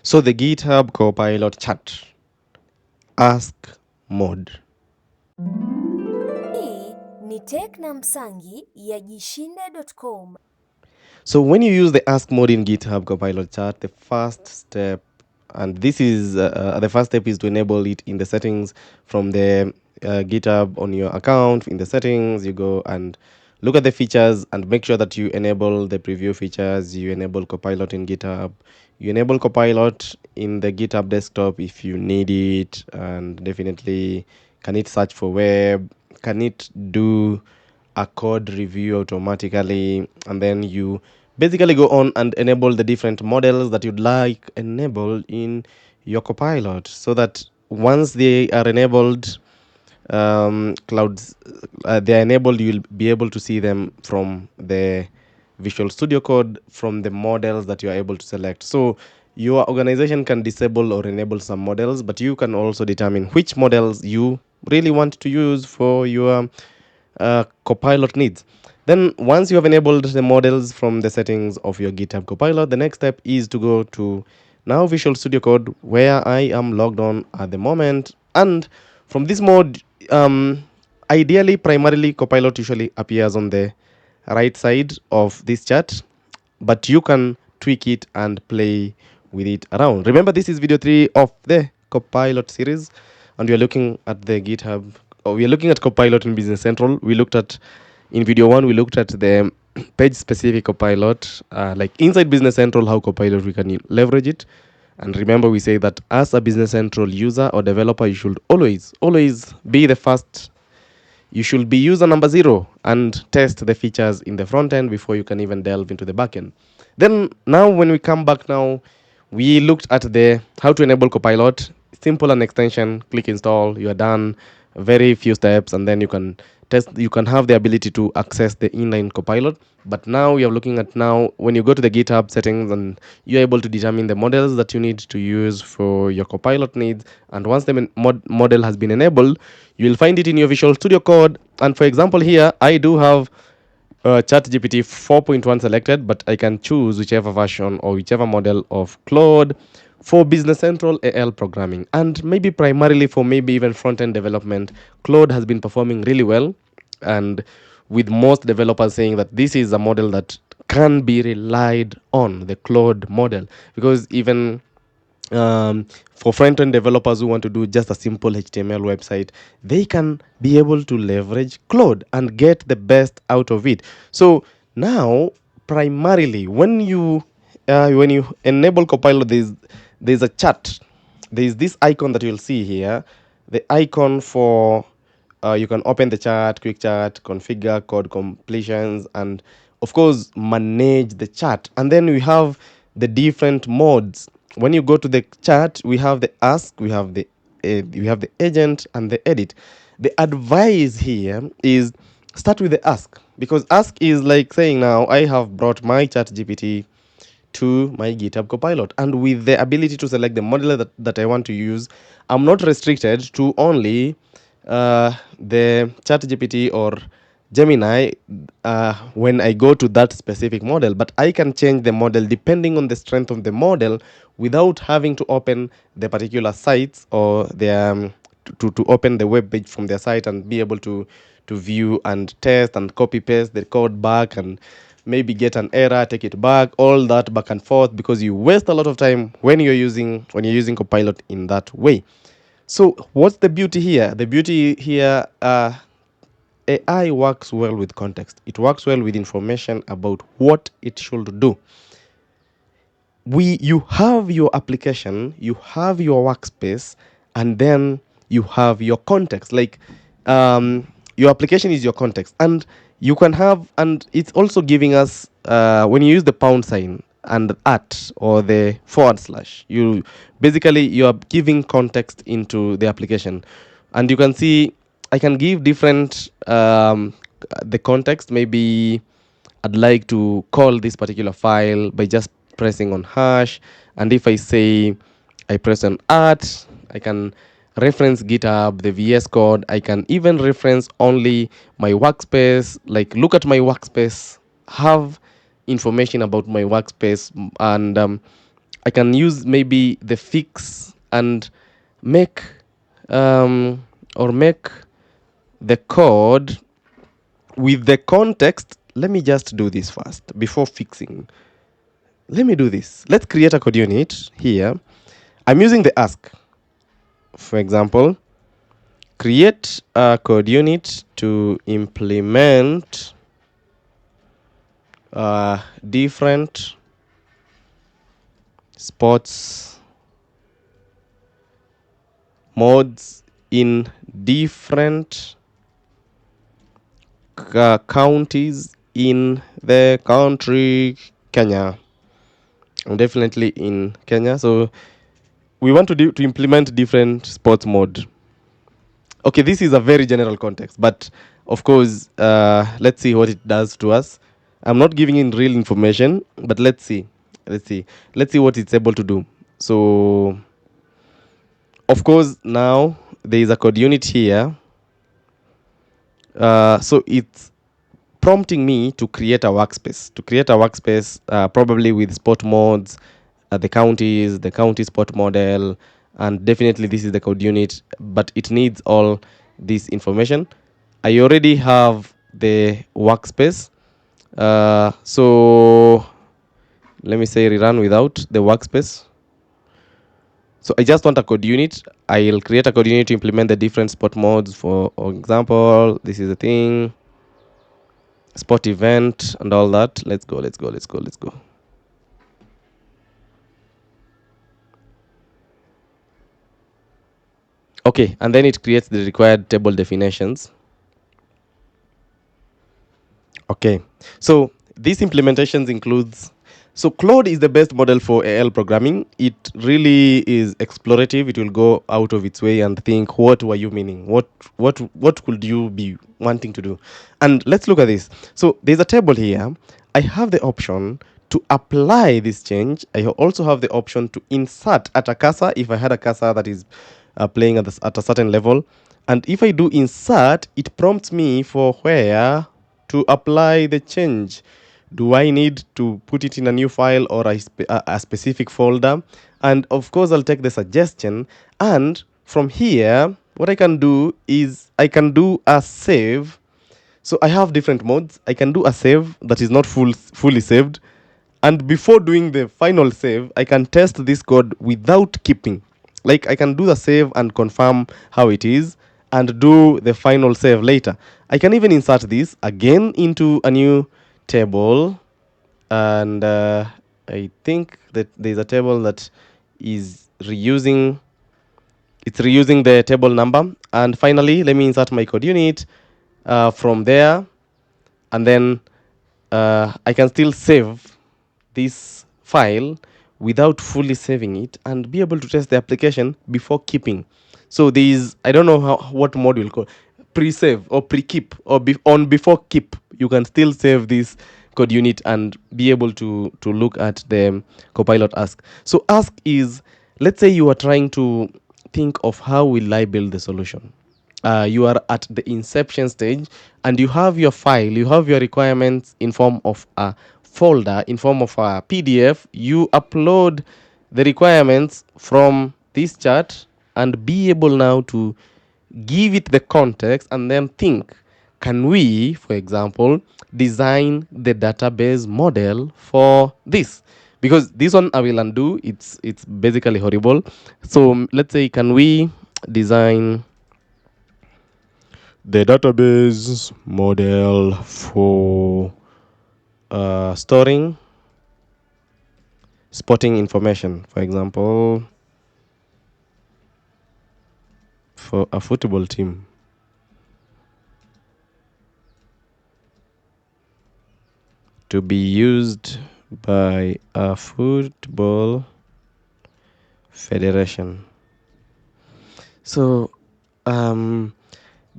So the GitHub Copilot chat ask mode. Hii ni tech na msangi ya jishinde.com. So when you use the ask mode in GitHub Copilot chat, the first step, and this is the first step, is to enable it in the settings from the GitHub on your account. In the settings, you go and look at the features and make sure that you enable the preview features. You enable Copilot in GitHub. You enable Copilot in the GitHub desktop if you need it, and definitely can it search for web? Can it do a code review automatically? And then you basically go on and enable the different models that you'd like enabled in your Copilot, so that once they are enabled, clouds they are enabled, you'll be able to see them from the Visual Studio Code, from the models that you are able to select. So your organization can disable or enable some models, but you can also determine which models you really want to use for your Copilot needs. Then once you have enabled the models from the settings of your GitHub Copilot, the next step is to go to now Visual Studio Code, where I am logged on at the moment. And from this mode, ideally, primarily, Copilot usually appears on the right side of this chart, but you can tweak it and play with it around. Remember, this is video 3 of the Copilot series, and we are looking at the GitHub, or we are looking at Copilot in Business Central. We looked at, in video 1, we looked at the page specific Copilot, like inside Business Central, how Copilot we can leverage it. And remember, we say that as a Business Central user or developer, you should always be the first. You should be user number 0 and test the features in the front end before you can even delve into the back end. Then now when we come back now, we looked at the how to enable Copilot. Simple and extension, click install, you are done. Very few steps, and then you can test. You can have the ability to access the inline Copilot. But now we are looking at, now when you go to the GitHub settings, and you're able to determine the models that you need to use for your Copilot needs. And once the model has been enabled, you will find it in your Visual Studio Code. And for example, here I do have ChatGPT 4.1 selected, but I can choose whichever version or whichever model of Claude for Business Central AL programming, and maybe primarily for maybe even front-end development. Claude has been performing really well, and with most developers saying that this is a model that can be relied on, the Claude model, because even for front-end developers who want to do just a simple HTML website, they can be able to leverage Claude and get the best out of it. So now, primarily, when you enable Copilot, there's a chat. There's this icon that you'll see here, the icon for you can open the chart, quick chart, configure code completions, and of course manage the chart. And then we have the different modes. When you go to the chart, we have the ask, we have the agent, and the edit. The advice here is start with the ask, because ask is like saying, now I have brought my chat GPT to my GitHub Copilot, and with the ability to select the model that I want to use, I'm not restricted to only the ChatGPT or Gemini when I go to that specific model, but I can change the model depending on the strength of the model without having to open the particular sites or to open the web page from their site and be able to view and test and copy paste the code back and maybe get an error, take it back, all that back and forth, because you waste a lot of time when you're using Copilot in that way. So what's the beauty here? The beauty here, AI works well with context. It works well with information about what it should do. You have your application, you have your workspace, and then you have your context. Like your application is your context, and you can have, and it's also giving us when you use the pound sign and at or the forward slash, you are giving context into the application. And you can see I can give different the context. Maybe I'd like to call this particular file by just pressing on hash. And if I say I press on at, I can reference GitHub, the VS Code. I can even reference only my workspace, like look at my workspace, have information about my workspace, and I can use maybe the fix and make make the code with the context. Let me just do this first before fixing. Let me do this. Let's create a code unit here. I'm using the ask. For example, create a code unit to implement different sports modes in different counties in the country Kenya. And definitely in Kenya. So we want to implement different sports mode. Okay, this is a very general context, but of course, let's see what it does to us. I'm not giving in real information, but let's see. Let's see what it's able to do. So, of course, now there is a code unit here. So it's prompting me to create a workspace. Probably with sport modes, the county sport model, and definitely this is the code unit, but it needs all this information. I already have the workspace. So let me say rerun without the workspace. So I just want a code unit. I'll create a code unit to implement the different sport modes. For example, this is the thing, sport event and all that. Let's go. Okay, and then it creates the required table definitions. Okay, so these implementations includes, so Claude is the best model for AL programming. It really is explorative. It will go out of its way and think, what were you meaning? What could you be wanting to do? And let's look at this. So there's a table here. I have the option to apply this change. I also have the option to insert at a cursor if I had a cursor that is playing at a certain level. And if I do insert, it prompts me for where to apply the change. Do I need to put it in a new file or a specific folder? And of course, I'll take the suggestion. And from here, what I can do is I can do a save. So I have different modes. I can do a save that is not fully saved. And before doing the final save, I can test this code without keeping. Like I can do the save and confirm how it is and do the final save later. I can even insert this again into a new table. And I think that there's a table that is reusing, it's reusing the table number. And finally, let me insert my code unit from there. And then I can still save this file without fully saving it and be able to test the application before keeping. So these, I don't know what mode we'll call, pre-save or pre-keep or before keep. You can still save this code unit and be able to look at the Copilot ask. So ask is, let's say you are trying to think of how will I build the solution. You are at the inception stage and you have your file, you have your requirements in form of a folder, in form of a PDF. You upload the requirements from this chart and be able now to give it the context and then think, can we, for example, design the database model for this? Because this one I will undo, it's basically horrible. So let's say, can we design the database model for storing sporting information, for example, for a football team. To be used by a football federation. So, the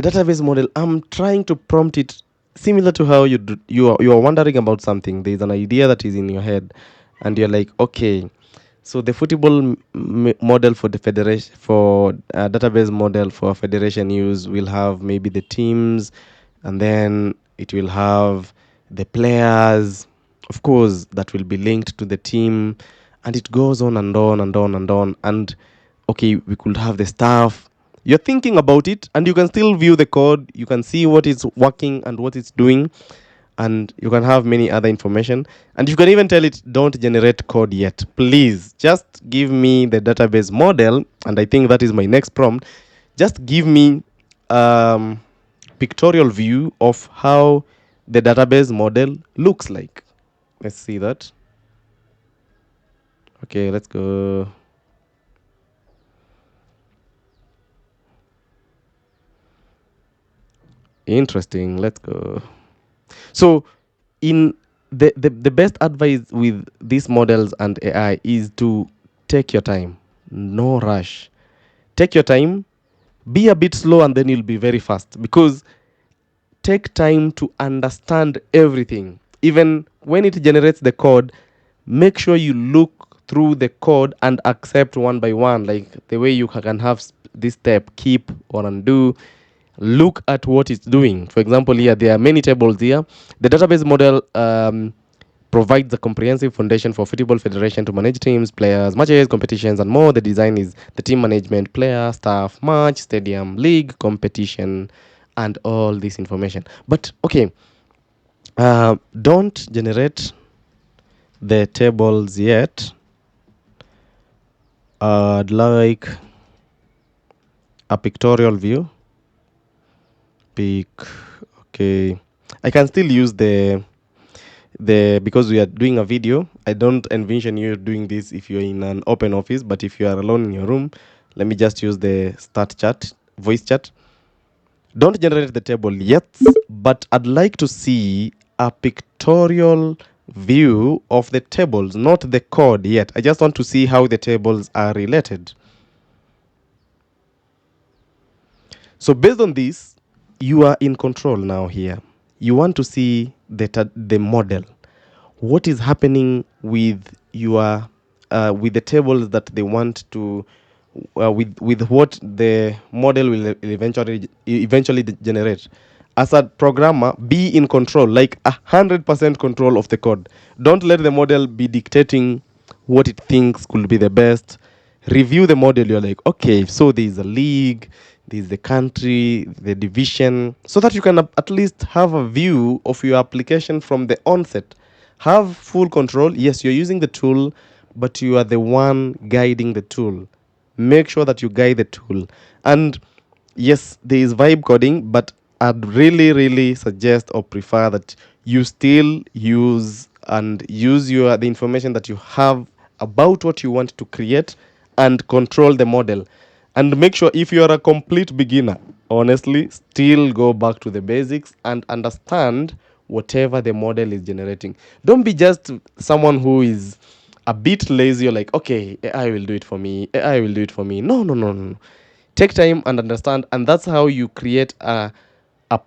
database model, I'm trying to prompt it similar to how you are wondering about something. There's an idea that is in your head, and you're like, okay, so the football model for the federation, for database model for federation use, will have maybe the teams, and then it will have the players, of course, that will be linked to the team, and it goes on and on and on and on. And okay, we could have the staff. You're thinking about it, and you can still view the code. You can see what is working and what it's doing, and you can have many other information. And you can even tell it, don't generate code yet. Please just give me the database model. And I think that is my next prompt. Just give me pictorial view of how the database model looks like. Let's see that. Okay, let's go. Interesting. Let's go. So, in the best advice with these models and AI is to take your time, no rush. Take your time, be a bit slow, and then you'll be very fast, because take time to understand everything. Even when it generates the code, make sure you look through the code and accept one by one, like the way you can have this step, keep or undo. Look at what it's doing. For example, here there are many tables here. The database model provides a comprehensive foundation for football federation to manage teams, players, matches, competitions, and more. The design is the team management, player, staff, match, stadium, league, competition, and all this information. But okay, don't generate the tables yet. I'd like a pictorial view. Pic. Okay, I can still use the because we are doing a video. I don't envision you doing this if you're in an open office, but if you are alone in your room, let me just use the start chat, voice chat. Don't generate the table yet, but I'd like to see a pictorial view of the tables, not the code yet. I just want to see how the tables are related. So based on this, you are in control now here. You want to see the model. What is happening with your with the tables that they want to with what the model will eventually generate. As a programmer, be in control, like 100% control of the code. Don't let the model be dictating what it thinks could be the best. Review the model. You're like, okay, so there's a league, there's the country, the division, so that you can at least have a view of your application from the onset. Have full control. Yes, you're using the tool, but you are the one guiding the tool. Make sure that you guide the tool. And yes, there is vibe coding, but I'd really suggest or prefer that you still use the information that you have about what you want to create, and control the model. And make sure, if you are a complete beginner, honestly, still go back to the basics and understand whatever the model is generating. Don't be just someone who is a bit lazy. You're like, okay, AI will do it for me. AI will do it for me. No. Take time and understand, and that's how you create a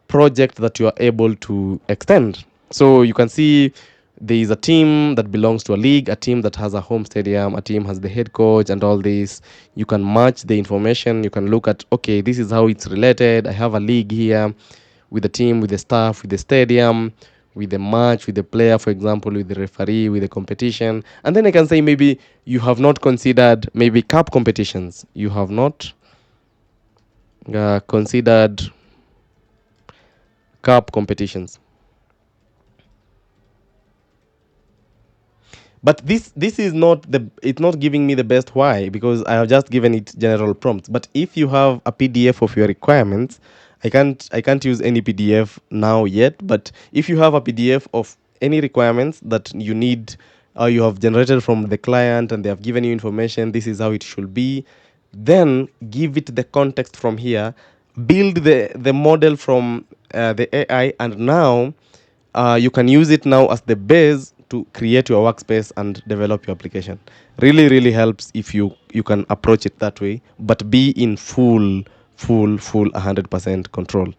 project that you are able to extend. So you can see there is a team that belongs to a league, a team that has a home stadium, a team has the head coach, and all this. You can match the information. You can look at, okay, this is how it's related. I have a league here with the team, with the staff, with the stadium, with the match, with the player, for example, with the referee, with the competition. And then I can say, maybe you have not considered maybe cup competitions. You have not considered cup competitions. But this is not it's not giving me the best. Why? Because I have just given it general prompts. But if you have a PDF of your requirements, I can't use any PDF now yet. But if you have a PDF of any requirements that you need, or you have generated from the client and they have given you information, this is how it should be, then give it the context from here. Build the model from the AI, and now you can use it now as the base to create your workspace and develop your application. Really helps if you can approach it that way, but be in full 100% control.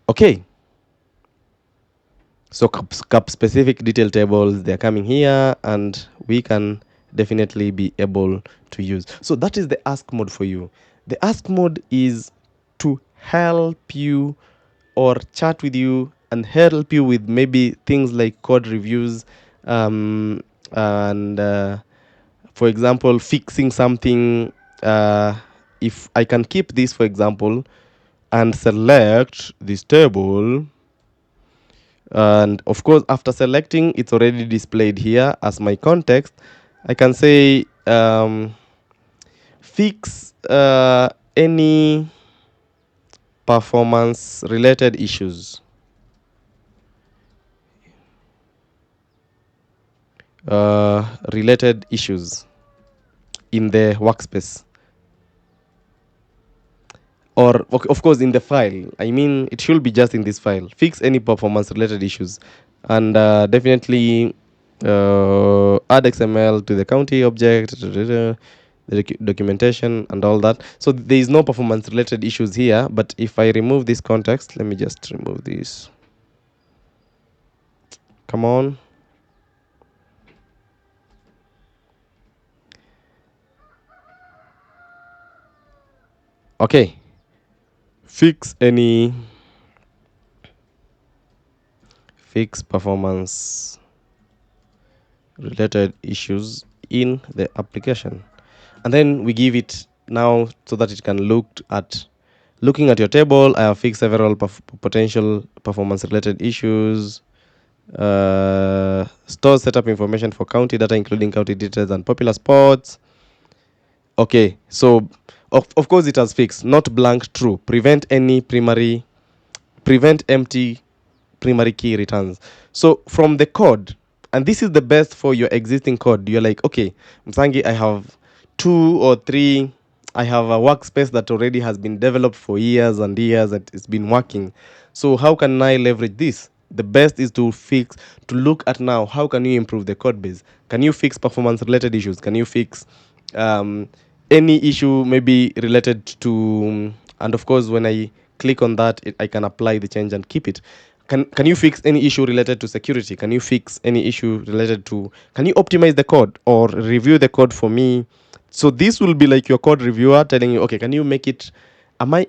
Okay, so cup specific detail tables, they're coming here, and we can definitely be able to use. So that is the ask mode for you. The ask mode is to help you or chat with you and help you with maybe things like code reviews, and For example, fixing something. If I can keep this, for example, and select this table, and of course after selecting, it's already displayed here as my context. I can say fix any performance related issues, related issues in the workspace, or of course in the file. I mean, it should be just in this file. Fix any performance related issues, and definitely add XML to the county object, the documentation and all that. So there is no performance related issues here. But if I remove this context, let me just remove this. Come on. Okay. Fix performance related issues in the application, and then we give it now so that it can looking at your table. I have fixed several potential performance related issues. Store setup information for county data, including county details and popular sports. Okay, so of course it has fixed not blank true. Prevent empty primary key returns. So from the code, and this is the best for your existing code. You're like, okay, Msangi, I have 2 or 3. I have a workspace that already has been developed for years and years and it's been working. So how can I leverage this? The best is to look at now how can you improve the code base. Can you fix performance related issues? Can you fix um, any issue maybe related to, and of course when I click on that, I can apply the change and keep it. Can you fix any issue related to security? Can you fix any issue related to, can you optimize the code or review the code for me? So this will be like your code reviewer telling you, okay, can you make it, am I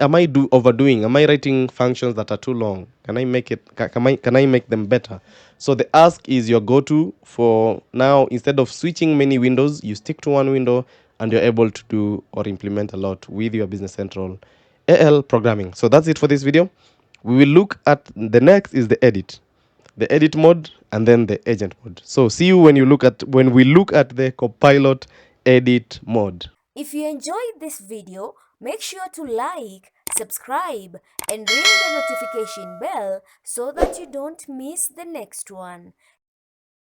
overdoing, am I writing functions that are too long? Can I make it, can I make them better? So the ask is your go-to for now. Instead of switching many windows, you stick to one window and you're able to do or implement a lot with your Business Central AL programming. So that's it for this video. We will look at the next is the edit mode, and then the agent mode. So see you when we look at the Copilot edit mode. If you enjoyed this video, make sure to like, subscribe, and ring the notification bell so that you don't miss the next one.